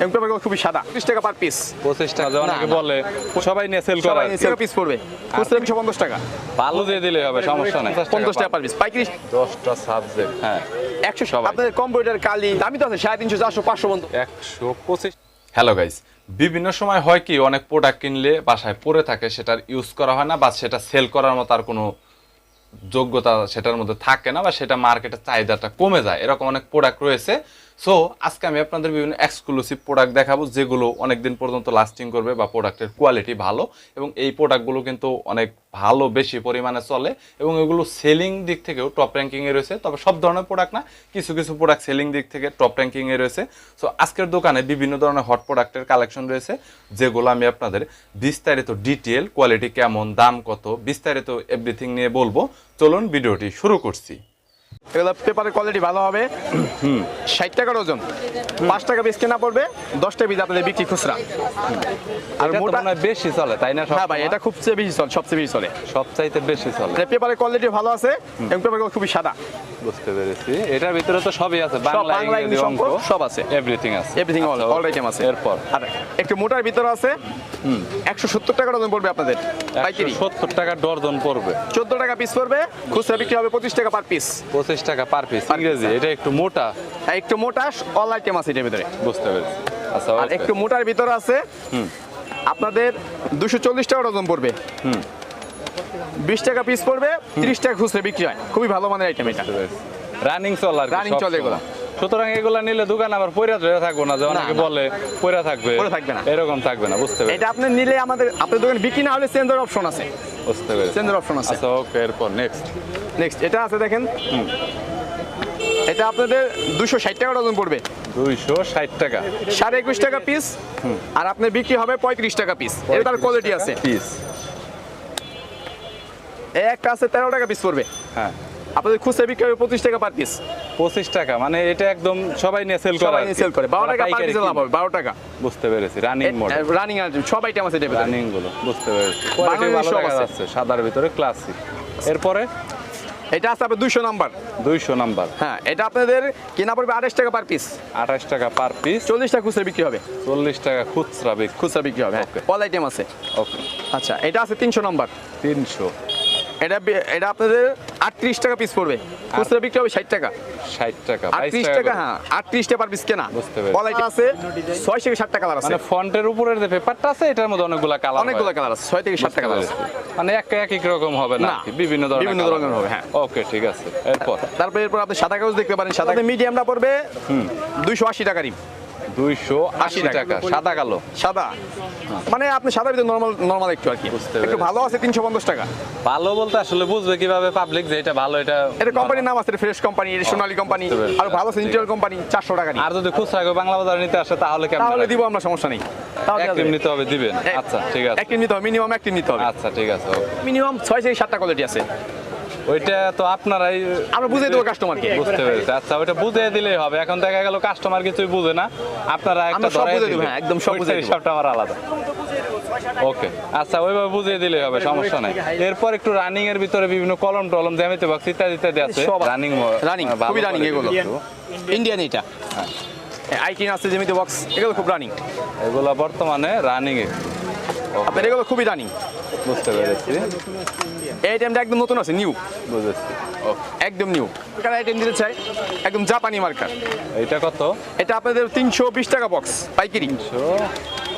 এবং পেপারগুলো খুবই সাদা। 30 টাকা পার পিস। 25 টাকা অনেকে বলে, সবাই নিয়ে সেল করে। 30 পিস পড়বে, খুচরা 250 টাকা। ভালো দিয়ে দিলে হবে, সমস্যা নাই। 50 টাকা পার পিস পাইকারি। 10টা সাবজেক্ট, হ্যাঁ 100 আপনাদের কম্পিউটার কালি দামি তো আছে 350 400 500 পর্যন্ত। 125। হ্যালো গাইস, বিভিন্ন সময় হয় কি অনেক প্রোডাক্ট কিনলে বাসায় পড়ে থাকে, সেটার ইউজ করা হয় না বা সেটা সেল করার মতো আর কোনো যোগ্যতা সেটার মধ্যে থাকে না, বা সেটা মার্কেটের চাহিদাটা কমে যায়, এরকম অনেক প্রোডাক্ট রয়েছে। সো আজকে আমি আপনাদের বিভিন্ন এক্সক্লুসিভ প্রোডাক্ট দেখাবো যেগুলো অনেকদিন পর্যন্ত লাস্টিং করবে বা প্রোডাক্টের কোয়ালিটি ভালো, এবং এই প্রোডাক্টগুলো কিন্তু অনেক ভালো বেশি পরিমাণে চলে এবং এগুলো সেলিং দিক থেকেও টপ র্যাঙ্কিংয়ে রয়েছে। তবে সব ধরনের প্রোডাক্ট না, কিছু কিছু প্রোডাক্ট সেলিং দিক থেকে টপ র্যাঙ্কিংয়ে রয়েছে। সো আজকের দোকানে বিভিন্ন ধরনের হট প্রোডাক্টের কালেকশন রয়েছে, যেগুলো আমি আপনাদের বিস্তারিত ডিটেল, কোয়ালিটি কেমন, দাম কত, বিস্তারিত এভরিথিং নিয়ে বলবো। চলুন ভিডিওটি শুরু করছি। এগুলো পেপারের কোয়ালিটি ভালো হবে। 60 টাকার ওজন, 5 টাকা পিস কেনা পড়বে, 10 টাকা পিস আপনাদের বিক্রি খুচরা। আর মোটা বেশি চলে তাই না? হ্যাঁ ভাই, এটা খুব বেশি চলে, সবচেয়ে বেশি চলে, সবচাইতে বেশি চলে। পেপারের কোয়ালিটি ভালো আছে এবং পেপারগুলো খুবই সাদা। বুঝতে পেরেছি। এটার ভিতরে তো সবই আছে, বাংলা ইংরেজি অঙ্ক সব আছে, এভরিথিং আছে, এভরিথিং অল আইটেম আছে। এরপর আর একটু মোটার ভিতরে আছে 170 টাকা ডজন পড়বে আপনাদের পাইকারি। 70 টাকা ডজন পড়বে, 14 টাকা পিস পড়বে, খুচরা বিক্রি হবে 25 টাকা পার পিস। 25 টাকা পার পিস ইংরেজি। এটা একটু মোটা, একটু মোটা, অল আইটেম আছে এটার ভিতরে। বুঝতে পেরেছি। আচ্ছা, আর একটু মোটার ভিতরে আছে আপনাদের 240 টাকা ডজন পড়বে, 20 টাকা পিস পড়বে, 30 টাকা খুচরা বিক্রি হয়। খুবই ভালো মানের আইটেম এটা, রানিং চল আর রানিং চলে এগুলো। সুতরাং এগুলা নিলে দোকান আবার পয়রা ধরে থাকবো না, যে অনেকে বলে পয়রা থাকবে, থাকবে না, এরকম থাকবে না। বুঝতে পেরেছি। এটা আপনি নিলে আমাদের আপনাদের দোকানে বিক্রি না হলে চেঞ্জের অপশন আছে। বুঝতে পেরেছি, চেঞ্জের অপশন আছে। আচ্ছা ওকে, এরপর নেক্সট এটা আছে দেখেন, এটা আপনাদের 260 টাকা ডজন পড়বে, 260 টাকা, 21.5 টাকা পিস, আর আপনার বিক্রি হবে 35 টাকা পিস। এটা তার কোয়ালিটি আছে পিস। একটা আছে 13 টাকা পিস পড়বে, হ্যাঁ আপনাদের খুচরা বিক্রি হবে 25 টাকা পার পিস। 25 টাকা, মানে এটা একদম সবাই নিয়ে সেল করে, সবাই নিয়ে সেল করে। 12 টাকা পার পিস লাভ হবে, 12 টাকা। বুঝতে পেরেছি। রানিং মডেল, রানিং আর সব আইটেম আছে এটা, রানিং গুলো। বুঝতে পেরেছি। কোয়ালিটি ভালো দেখা যাচ্ছে, সাদার ভিতরে ক্লাসিক। এরপরে এটা আছে আপনাদের 200 নাম্বার। 200 নাম্বার, হ্যাঁ এটা আপনাদের কেনা পড়বে 28 টাকা পার পিস, 28 টাকা পার পিস, 40 টাকা খুচরা বিক্রি হবে, 40 টাকা খুচরা বিক্রি। খুচরা বিক্রি হবে। অল আইটেম আছে। ওকে, আচ্ছা এটা আছে 300 নাম্বার, 300। এটা আপনাদের 38 টাকা পিস পড়বে, খুচরা বিক্রি হবে 60 টাকা, 60 টাকা, 38 টাকা। হ্যাঁ 38 টাকা পার পিস কেনা। বুঝতে পেরেছি। অল আইটেম আছে 6 থেকে 7 টাকা কালার আছে, মানে ফন্টের উপরের যে পেপারটা আছে এটার মধ্যে অনেকগুলা কালার, অনেকগুলো কালার আছে, 6 থেকে 7 টাকা কালার আছে। মানে এক রকম হবে না, বিভিন্ন ধরনের হবে। হ্যাঁ ওকে, ঠিক আছে। এরপর আপনি সাদা কাগজ দেখতে পারেন, সাদা মিডিয়ামটা পড়বে 280 টাকা রিম। 280 টাকা, সাদা কালো। সাদা মানে আপনি সাদা ভিতরে নরমাল একটু আর কি, একটু ভালো আছে 350 টাকা। ভালো বলতে আসলে বুঝবে কিভাবে পাবলিক যে এটা ভালো? এটা কোম্পানির নাম আছে, ফ্রেশ কোম্পানি, সোনালী কোম্পানি, আর ভালো সেন্ট্রাল কোম্পানি 400 টাকা। আর যদি খুচরা বাংলা বাজারে নিতে আসে তাহলে কেমন? তাহলে দিব আমরা, সমস্যা নেই। একদম নিতে হবে, দিবেন? আচ্ছা ঠিক আছে, একদিন নিতে হবে, মিনিমাম একদিন নিতে হবে। আচ্ছা ঠিক আছে। মিনিমাম 6 থেকে 7টা কোয়ালিটি আছে, ওইটা তো আপনারাই আমরা বুঝিয়ে দেবো কাস্টমারকে। বুঝতে পেরেছি। আচ্ছা ওইটা বুঝিয়ে দিলেই হবে। এখন দেখা গেল কাস্টমার কিছুই বুঝে না, আপনারা একটা ধরে দিবেন। হ্যাঁ একদম সব বুঝিয়ে দেব, সবটা আমার আলাদা। ওকে আচ্ছা, ওইভাবে বুঝিয়ে দিলেই হবে, সমস্যা নাই। এরপর একটু রানিং এর ভিতরে বিভিন্ন কলম টলম, জ্যামিতি বক্স ইত্যাদি আছে। রানিং খুবই রানিং এগুলো, ইন্ডিয়ান। এটা আইকিন আছে, জ্যামিতি বক্স, এগুলো খুব রানিং। এগুলো বর্তমানে রানিং এ আপনার, এগুলো খুবই রানিং। বুঝতে পেরেছি। এই আইটেমটা একদম নতুন আছে, নিউ। বুঝেছি, একদম নিউ। কার আইটেম দিতে চাই, একদম জাপানি মার্কার। এটা কত? এটা আপনাদের 320 টাকা বক্স পাইকারি।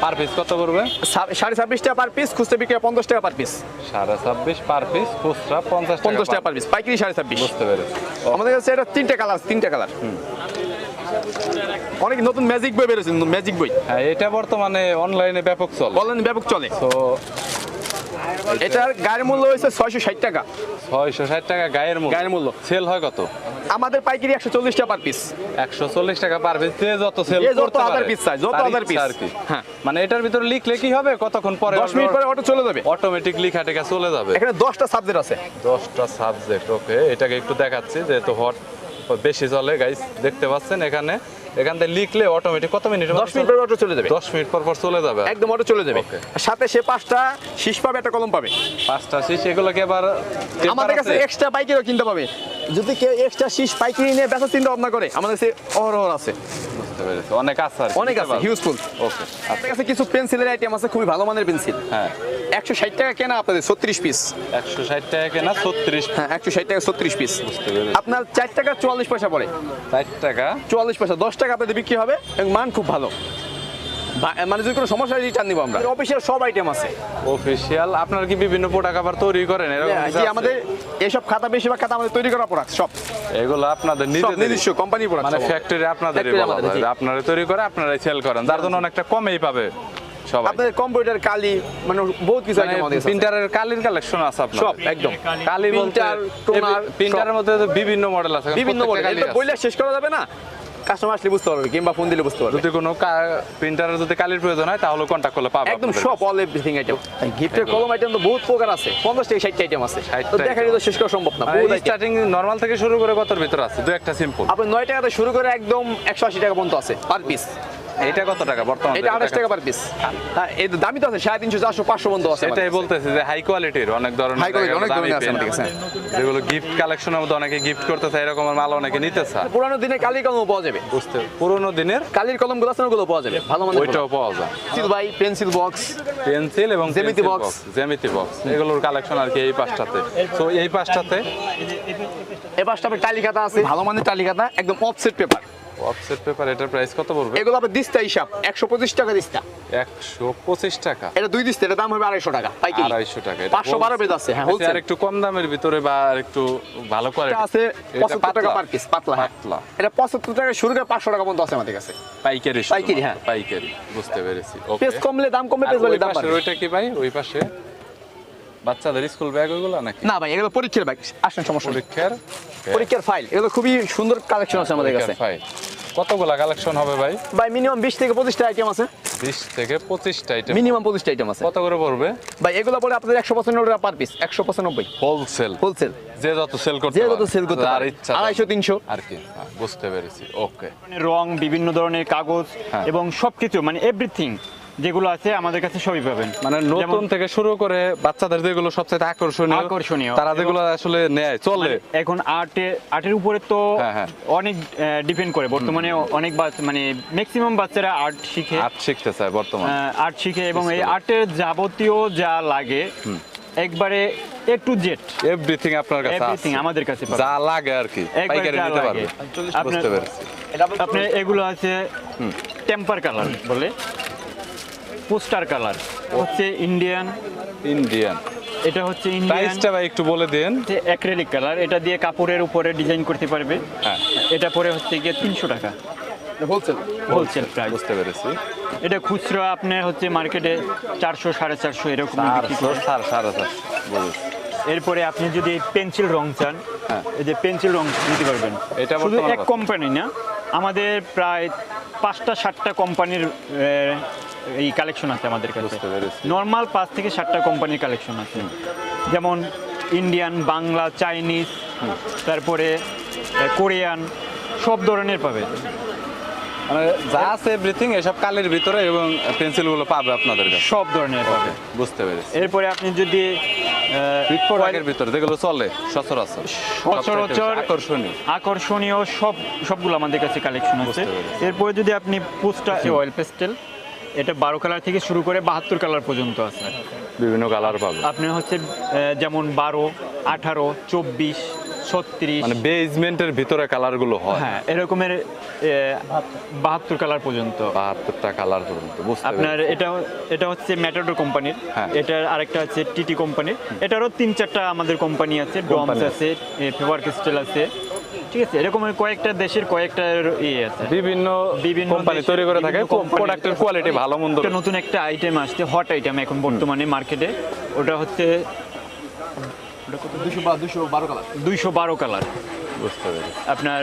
পার পিস কত পড়বে? 26.5 টাকা পার পিস, খুচরা বিক্রি 50 টাকা পার পিস। 26.5 পার পিস, খুচরা 50 টাকা পার পিস, পাইকারি 26.5। বুঝতে পেরেছি। আমাদের কাছে এটা 3টা কালার, 3টা কালার। অনেক নতুন ম্যাজিক বই বেরোছে, ম্যাজিক বই। হ্যাঁ এটা বর্তমানে অনলাইনে ব্যাপক চলে, অনলাইনে ব্যাপক চলে। তো এটার গায়ের মূল্য হয়েছে 660 টাকা। 660 টাকা গায়ের মূল্য। সেল হয় কত? আমাদের পাইকারি 140 টাকা পার পিস। 140 টাকা পার পিস। যে যত সেল করতে পারে, যত পিস চাই, যত হাজার পিস। হ্যাঁ মানে এটার ভিতরে লিখলে কি হবে, কতক্ষণ পরে? 10 মিনিট পরে অটো চলে যাবে, অটোমেটিক লেখা টেকা চলে যাবে। এখানে 10টা সাবজেক্ট আছে, 10টা সাবজেক্ট। ওকে, এটাকে একটু দেখাচ্ছি যেহেতু হট বেশি চলে গাইস, দেখতে পাচ্ছেন এখানে এখান থেকে লিখলে অটোমেটিক কত মিনিট? 10 মিনিট পর অটো চলে যাবে, 10 মিনিট পর পর চলে যাবে একদম অটো চলে যাবে। Okay. সাথে সে 5টা শীষ পাবে, একটা কলম পাবে। 5টা শীষ, এগুলোকে আবার আমাদের কাছে এক্সট্রা পাইকারিও কিনতে পাবে। যদি কেউ এক্সট্রা শীষ পাইকারি নিয়ে বেচার চিন্তা ভাবনা করে, আমাদের কাছে অহরহ আছে, বুঝতে পেরেছি, অনেক আছে আর কি, অনেক আছে, হিউজফুল। ওকে। আমাদের কাছে কিছু পেন্সিলের আইটেম আছে, খুবই ভালো মানের পেন্সিল। হ্যাঁ, 160 টাকা কেনা আপনাদের 36 পিস। 160 টাকা কেনা 36। হ্যাঁ, 160 টাকা 36 পিস। বুঝতে পেরেছি। আপনার 4 টাকা 44 পয়সা পড়ে। 4 টাকা 44 পয়সা, 10 টাকা আপনাদের বিক্রি হবে এবং মান খুব ভালো। মানে যদি কোনো সমস্যা রিটার্ন নিব আমরা। অফিসিয়াল সব আইটেম আছে। অফিশিয়াল। আপনারা কি বিভিন্ন প্রোডাক্ট আবার তৈরি করেন এরকম কিছু জি, আছে? আমাদের এইসব খাতা, বেশিরভাগ খাতা আমাদের তৈরি করা প্রোডাক্ট সব। এগুলো আপনাদের সব নিজেদের নিজস্ব কোম্পানি প্রোডাক্ট। মানে ফ্যাক্টরি আপনাদেরই Factory বলা আমাদের, যায়, জি। আপনারা তৈরি করে আপনারাই সেল করেন, যার জন্য অনেকটা কমেই পাবে সবাই। আপনাদের কম্পিউটার কালি, মানে বহুত কিছু আইটেম আমাদের আছে। প্রিন্টারের কালির কালেকশন আছে আপনাদের? সব একদম। কালি বলতে Printer, toner, প্রিন্টারের মধ্যে তো বিভিন্ন মডেল আছে, বিভিন্ন মডেল, প্রত্যেকটা কালি এটা আছে। বইলে শেষ করা যাবে না, কাস্টমার আসলে বুঝতে পারবে কিংবা ফোন দিলে বুঝতে পারবে। যদি কোনো প্রিন্টারের যদি কালির প্রয়োজন হয় তাহলে কন্টাক্ট করলে পাবে একদম আপনাদের সব কাছে। All everything item. গিফটের কলম আইটেম তো বহুত প্রকার আছে, 50 থেকে 60 আইটেম আছে। 60 তো দেখা তো শেষ করা সম্ভব না। বহুত item। স্টার্টিং নরমাল থেকে শুরু করে কতর ভিতর আছে? দু একটা সিম্পল। আপনার 9 টাকা থেকে শুরু করে একদম 180 টাকা পর্যন্ত আছে পার পিস। এটা কত টাকা বর্তমানে? এটা 28 টাকা পার পিস। হ্যাঁ, এই তো দামি তো আছে, 350, 400, 500 পর্যন্ত আছে। এটাই বলতেছে যে হাই কোয়ালিটির অনেক ধরনের High quality, অনেক দামি ধরনের আছে pen আমাদের কাছে। যেগুলো গিফট কালেকশনের মধ্যে অনেকে গিফট করতে চায়, এরকমের মাল অনেকে নিতে চায়। পুরানো দিনে কালির কলম পাওয়া যাবে, বুঝতে পুরোনো দিনের কালির কলমগুলো আছে ওগুলো পাওয়া যাবে ভালো মানের। ওইটাও পাওয়া যায়। পেন্সিল ভাই, পেন্সিল বক্স, পেন্সিল এবং জ্যামিতি pencil box। জ্যামিতি বক্স, এগুলোর কালেকশন আর কি এই পাঁচটাতে। তো এই পাঁচটাতে এই পাশটা টালি খাতা আছে, ভালো মানের টালি খাতা, একদম অফসেট পেপার। অফসেট পেপার, এটার প্রাইস কত পড়বে? এগুলো আবার দিস্তা হিসাব 125 টাকা দিস্তা। 125 টাকা। এটা 2 দিস্তা, এটা দাম হবে 250 টাকা পাইকারি। 250 টাকা। এটা 512 পেজ আছে। হ্যাঁ, আচ্ছা, হোলসেল আর একটু কম দামের ভিতরে বা আর একটু ভালো কোয়ালিটি আছে 75 টাকা পার পিস, পাতলা। হ্যাঁ, পাতলা। এটা 75 টাকা শুরু করে 500 টাকা পর্যন্ত আছে আমাদের কাছে। পাইকারি পাইকারি, হ্যাঁ। পাইকারি, বুঝতে পেরেছি। ওকে। পেজ কমলে দাম কমবে, পেজ বাড়লে দাম বাড়বে। ওইটা কি ভাই? ওই পাশে বাচ্চাদের স্কুল ব্যাগ ওইগুলো নাকি? না ভাই, এগুলো পরীক্ষার ব্যাগ। আসেন, সমস্যা নেই। পরীক্ষার ফাইল, এগুলো খুবই সুন্দর কালেকশন আছে আমাদের কাছে। ফাইল কতগুলা কালেকশন হবে ভাই? ভাই মিনিমাম 20 থেকে 25টা আইটেম আছে। 20 থেকে 25টা আইটেম। মিনিমাম 25টা আইটেম আছে। কত করে পড়বে ভাই এগুলো পরে আপনাদের 195 টাকা পার পিস, 195 হোলসেল। হোলসেল, যে যত সেল করতে যে যত সেল করতে আর পারে, ইচ্ছা 250, 300। আর কি। হ্যাঁ, বুঝতে পেরেছি। ওকে। রং, বিভিন্ন ধরনের কাগজ হ্যাঁ। এবং সবকিছু মানে এভরিথিং যেগুলো আছে আমাদের কাছে সবই পাবেন। মানে নতুন যেমন থেকে শুরু করে বাচ্চাদের যেগুলো সবচেয়ে আকর্ষণীয় তারা যেগুলো আসলে নেয় চলে। এখন আর্টের উপরে তো হ্যাঁ, হ্যাঁ। অনেক ডিপেন্ড করে। বর্তমানে অনেক মানে ম্যাক্সিমাম বাচ্চারা আর্ট শিখে, আর্ট শিখতে চায় বর্তমানে। আর্ট শিখে এবং এই আর্টের যাবতীয় যা লাগে একবারে এ টু জেড এভরিথিং আপনার কাছে এভরিথিং আছে, আমাদের কাছে পাবেন। যা লাগে আর কি একবারে পাইকারি যা নিতে লাগে। পারবে। আপনার- বুঝতে পেরেছি। আপনার এগুলো আছে টেম্পার কালার বলে, পোস্টার কালার হচ্ছে ইন্ডিয়ান, এটা হচ্ছে ইন্ডিয়ান। প্রাইসটা ভাই একটু বলে দেন। অ্যাক্রিলিক কালার, এটা দিয়ে কাপড়ের উপরে ডিজাইন করতে পারবে। হ্যাঁ, এটা পরে হচ্ছে গিয়ে 300 টাকা হোলসেল। Wholesale price. বুঝতে পেরেছি। এটা খুচরা আপনার হচ্ছে মার্কেটে 400, 450 এরকম বিক্রি করে। 450 বুঝেছি। এরপরে আপনি যদি পেন্সিল রং চান, হ্যাঁ। এই যে পেন্সিল রং নিতে পারবেন। এটা শুধু বর্তমানে এক কত? কোম্পানি না, আমাদের প্রায় 5টা 7টা কোম্পানির এই কালেকশন আছে আমাদের কাছে। বুঝতে পেরেছি। নর্মাল 5 থেকে 7টা কোম্পানির কালেকশন আছে, যেমন ইন্ডিয়ান, বাংলা, চাইনিজ, তারপরে কোরিয়ান, সব ধরনের পাবে। মানে যা আছে এভরিথিং এসব কালের ভিতরে এবং পেন্সিল গুলো পাবে আপনাদের কাছে। সব ধরনের পাবে। বুঝতে পেরেছি। এরপরে আপনি যদি প্রোডাক্টের ভিতরে যেগুলো চলে সচরাচর সচরাচর আকর্ষণীয় সবগুলো আমাদের কাছে কালেকশন আছে। বুঝতে পেরেছি। এরপরে যদি আপনি পোস্টার অয়েল পেস্টেল, এটা 12 কালার থেকে শুরু করে 72 কালার পর্যন্ত আছে। বিভিন্ন কালার পাবে। আপনি হচ্ছে যেমন 12, 18, 24, 36, মানে বেসমেন্টের ভিতরে কালার গুলো হয়। হ্যাঁ, এরকমের 72 কালার পর্যন্ত। 72টা কালার পর্যন্ত। বুঝতে আপনার পেরেছি। এটা হচ্ছে ম্যাটাডোর কোম্পানির, হ্যাঁ। এটার আরেকটা হচ্ছে টিটি কোম্পানির, এটারও 3-4টা আমাদের কোম্পানি আছে, ডমস কোম্পানি আছে, ফেভার ক্রিস্টাল আছে, ঠিক আছে। এরকমের কয়েকটা দেশের কয়েকটা ইয়ে আছে, বিভিন্ন কোম্পানি দেশের তৈরি করে থাকে, বিভিন্ন কোম্পানি। প্রোডাক্টের কোয়ালিটি ভালো মন্দ। একটা নতুন একটা আইটেম আসছে, হট আইটেম এখন বর্তমানে মার্কেটে, ওটা হচ্ছে 212 কালার। 212 কালার। বুঝতে পেরেছি। আপনার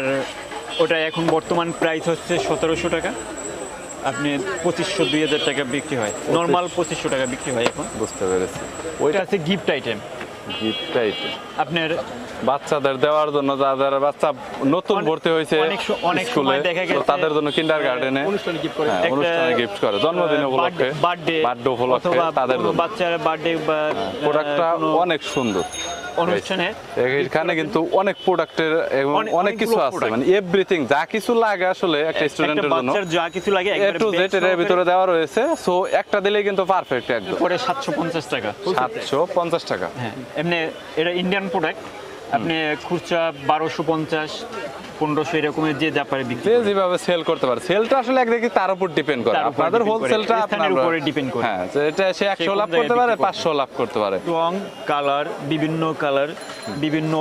ওটা এখন বর্তমান প্রাইস হচ্ছে 1700 টাকা, আপনি 2500-2000 টাকা বিক্রি হয়, নর্মাল 2500 টাকা বিক্রি হয় এখন। বুঝতে পেরেছি। ওইটা আছে গিফট আইটেম। গিফট আইটেম আপনার বাচ্চাদের দেওয়ার জন্য, যাদের বাচ্চা নতুন ভর্তি হয়েছে অনেক স্কুলে, সময় দেখা গেছে তাদের জন্য কিন্ডারগার্টেনে অনুষ্ঠানে গিফট করে অনুষ্ঠানে গিফট করে, জন্মদিন উপলক্ষে, বার্থডে উপলক্ষে অথবা তাদের কোনো জন্য বাচ্চার বার্থডে বা প্রোডাক্টটা কোনো অনেক সুন্দর। অনুষ্ঠানে এখানে কিন্তু অনেক প্রোডাক্টের এবং অনেক কিছু অনেকগুলো আছে, product। মানে এভরিথিং যা কিছু লাগে আসলে একটা স্টুডেন্টের জন্য বাচ্চার যা কিছু লাগে এ একবারে টু box জেড এর ভিতরে দেওয়া রয়েছে। সো একটা দিলেই কিন্তু পারফেক্ট একদম। করে 750 টাকা। 750 টাকা। হ্যাঁ, এমনি এটা ইন্ডিয়ান প্রোডাক্ট, আপনি খুচরা 1250 1500 এরকমের যে যা পারে বিক্রি যে করে। যেভাবে সেল করতে পারে, সেলটা আসলে একদিকে তার উপর ডিপেন্ড করে, তার উপর আপনাদের depend করে, হোলসেলটা স্থানের উপরে depend করে। হ্যাঁ, যে এটা সে 100 কোন লাভ জায়গায় করতে পারে, বিক্রি করবে। 500 লাভ করতে পারে। রং, কালার, বিভিন্ন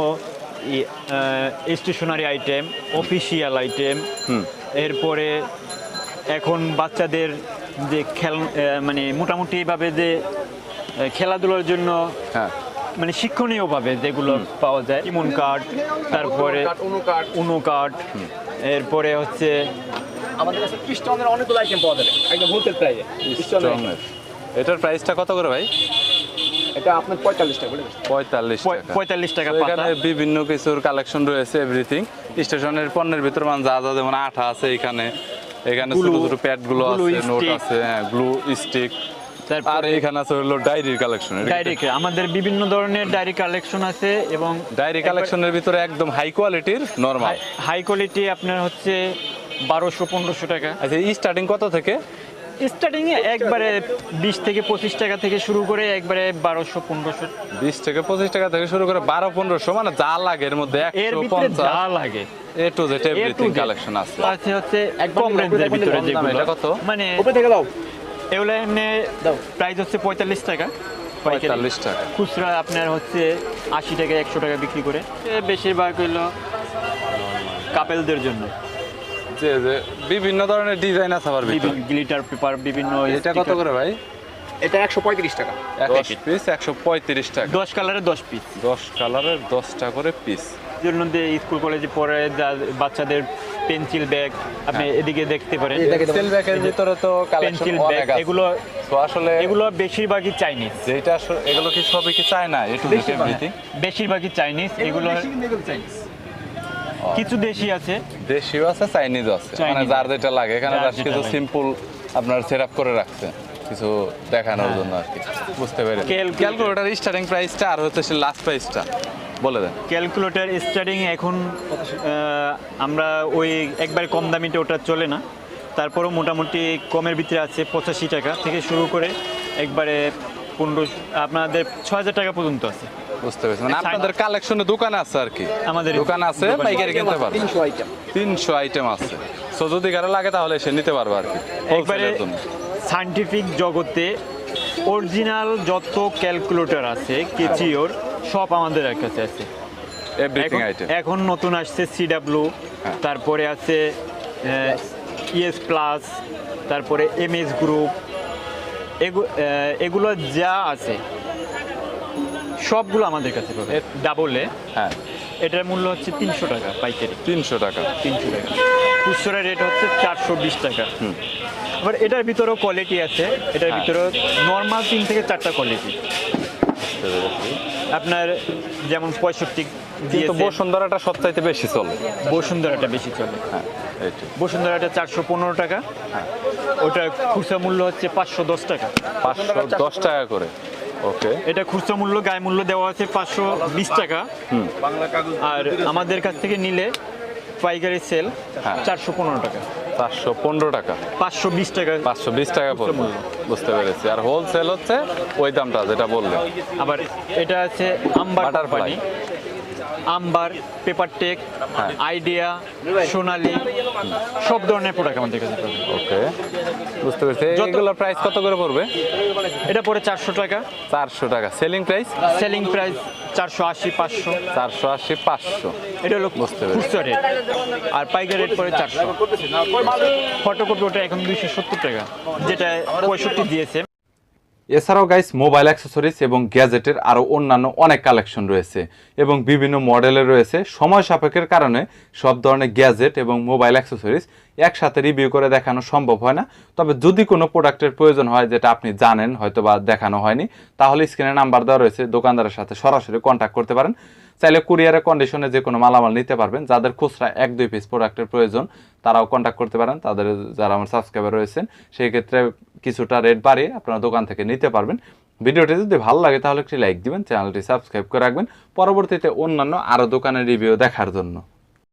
স্টেশনারি আইটেম, অফিসিয়াল আইটেম, এরপরে এখন বাচ্চাদের যে মানে মোটামুটি ভাবে যে খেলাধুলার জন্য হ্যাঁ, মানে শিক্ষণীয় ভাবে যেগুলো পাওয়া যায়, ইমন কার্ড, তারপরে উনো কার্ড, এরপরে হচ্ছে আমাদের কাছে ক্রিস্টানের অনেকগুলো আইটেম পাওয়া যাবে একদম হোলসেল প্রাইসে। স্ট্রংয়ের এটার প্রাইসটা কত করে ভাই? এটা আপনার 45 টাকা বলে 45 টাকা। 45 টাকা তো পাতা। এখানে বিভিন্ন কিছুর কালেকশন রয়েছে, এভরিথিং স্টেশনের পণ্যের ভিতর মানে যা যা, যেমন আঠা আছে এখানে ছোট Glue, ছোট প্যাড গুলো glue আছে, নোট stick। আছে, হ্যাঁ, গ্লু স্টিক। আর তারপরে এখানে আছে হলো ডায়েরির কালেকশন। ডায়েরি, আমাদের বিভিন্ন ধরনের ডায়েরি কালেকশন আছে এবং ডায়েরি কালেকশনের ভিতরে একদম হাই কোয়ালিটির নরমাল। হাই কোয়ালিটি আপনার হচ্ছে 1200-1500 টাকা। আচ্ছা, স্টার্টিং কত থেকে? স্টার্টিং এ একবারে 20 থেকে 25 টাকা থেকে শুরু করে একবারে 1200-1500। 20 থেকে 25 টাকা থেকে শুরু করে 1200-1500, মানে যা লাগে এর মধ্যে এর ভিতরে 150 যা লাগে A to Z A to everything Z। Collection আছে। আছে হচ্ছে কম রেঞ্জের ভিতরে কম দামে, যেগুলো এটা কত? মানে উপরে থেকে দাও এগুলো এমনি প্রাইস হচ্ছে 45 টাকা পাইকারি। 45 টাকা। খুচরা আপনার হচ্ছে 80 টাকা 100 টাকা বিক্রি করে। বেশিরভাগ হইলো কাপেলদের জন্য যে যে বিভিন্ন ধরনের ডিজাইন আছে আবার ভিতরে। গ্লিটার পেপার, বিভিন্ন এটা কত করে ভাই? এটা 135 টাকা। 10 পিস 135 টাকা। 10 কালারে 10 পিস 10 কালারের 10টা করে পিস। জন্য যে স্কুল কলেজে পড়ে বাচ্চাদের পেন্সিল ব্যাগ আপনি এদিকে দেখতে পারেন। পেন্সিল ব্যাগের ভিতরে তো কালেকশন পেন্সিল অনেক ব্যাগ আছে। এগুলো তো আসলে এগুলো বেশিরভাগই চাইনিজ। যেটা এগুলো কি সবই কি চায় না? একটু দেখে এভরিথিং বেশিরভাগই চাইনিজ। এগুলো কিছু দেশি আছে, দেশীয় আছে, চাইনিজও আছে, মানে Chinese যার যেটা লাগে। এখানে যার জাস্ট যেটা কিছু লাগে। সিম্পল আপনার সেটআপ করে রাখছে, কিছু দেখানোর জন্য আর কি। বুঝতে পেরেছি। ক্যালকুলেটর স্টার্টিং প্রাইসটা আর হচ্ছে সে লাস্ট প্রাইসটা বলে দেন। ক্যালকুলেটর স্টার্টিং এখন আমরা ওই একবারে কম দামিটা ওটা চলে না, তারপরেও মোটামুটি কমের ভিতরে আছে 85 টাকা থেকে শুরু করে একবারে 15 আপনাদের 6000 টাকা পর্যন্ত আছে। বুঝতে পেরেছি, মানে আপনাদের কালেকশনে দোকান আছে আর কি। আমাদের দোকান আছে, দোকান পাইকারি কিনতে পারবে। 300 আইটেম 300 আইটেম আছে। সো যদি কারো লাগে তাহলে এসে নিতে পারবে আর কি, একবারে হোলসেলের জন্য। সায়েন্টিফিক জগতে অরিজিনাল যত ক্যালকুলেটর আছে কেচিওর সব আমাদের কাছে আছে। Everything item. এখন নতুন আসছে CW, হ্যাঁ। তারপরে আছে ES প্লাস, তারপরে MS গ্রুপ, এগুলো যা আছে সবগুলো আমাদের কাছে পাবে। ডাবলে হ্যাঁ, এটার মূল্য হচ্ছে 300 টাকা পাইকারি। 300 টাকা। 300 টাকা খুচরা রেট হচ্ছে 420 টাকা। আবার এটার ভিতরেও কোয়ালিটি আছে, এটার ভিতরেও নর্মাল 3 থেকে 4টা কোয়ালিটি। আপনার যেমন 65 কিন্তু দিয়েছে, বসুন্ধরাটা সবচাইতে বেশি চলে। বসুন্ধরাটা বেশি চলে। হ্যাঁ, এইটাই। বসুন্ধরাটা 415 টাকা, ওটার খুচরা মূল্য হচ্ছে 510 টাকা। 510 টাকা করে। ওকে। এটা খুচরা মূল্য, গায়ে মূল্য দেওয়া আছে 520 টাকা। আর আমাদের কাছ থেকে নিলে পাইকারি সেল হ্যাঁ। 415 টাকা, 415 টাকা, 520 টাকা। 520 টাকা পড়বে। বুঝতে পেরেছি। আর হোলসেল হচ্ছে ওই দামটা যেটা বললেন। আবার এটা আছে আম্বার Butterfly। কোম্পানি, আম্বার, পেপারটেক, হ্যাঁ। আইডিয়া, সোনালী, সব ধরনের প্রোডাক্ট আমাদের কাছে পাবেন। ওকে, বুঝতে পেরেছি। এগুলোর প্রাইস কত করে পড়বে? এটা পরে 400 টাকা, 400 টাকা সেলিং প্রাইস। Selling price 480, 500। 480, 500। এটা হলো বুঝতে পেরেছি। খুচরা রেট। আর পাইকারি রেট পরে 400। ফটোকপি ওটা এখন 270 টাকা, যেটা 65 দিয়েছে। এছাড়াও গাইস মোবাইল অ্যাক্সেসরিজ এবং গ্যাজেটের আরও অন্যান্য অনেক কালেকশন রয়েছে এবং বিভিন্ন মডেলের রয়েছে। সময় সাপেক্ষের কারণে সব ধরনের গ্যাজেট এবং মোবাইল অ্যাক্সেসরিজ একসাথে রিভিউ করে দেখানো সম্ভব হয় না। তবে যদি কোনো প্রোডাক্টের প্রয়োজন হয় যেটা আপনি জানেন হয়তো বা দেখানো হয়নি, তাহলে স্ক্রিনে নাম্বার দেওয়া রয়েছে, দোকানদারের সাথে সরাসরি কন্ট্যাক্ট করতে পারেন। চাইলে কুরিয়ারের কন্ডিশনে যে কোনো মালামাল নিতে পারবেন। যাদের খুচরা 1-2 পিস প্রোডাক্টের প্রয়োজন তারাও কন্ট্যাক্ট করতে পারেন। তাদের যারা আমার সাবস্ক্রাইবার রয়েছেন সেই ক্ষেত্রে কিছুটা রেট বাড়িয়ে আপনারা দোকান থেকে নিতে পারবেন। ভিডিওটি যদি ভালো লাগে তাহলে একটি লাইক দিবেন, চ্যানেলটি সাবস্ক্রাইব করে রাখবেন পরবর্তীতে অন্যান্য আরও দোকানের রিভিউ দেখার জন্য।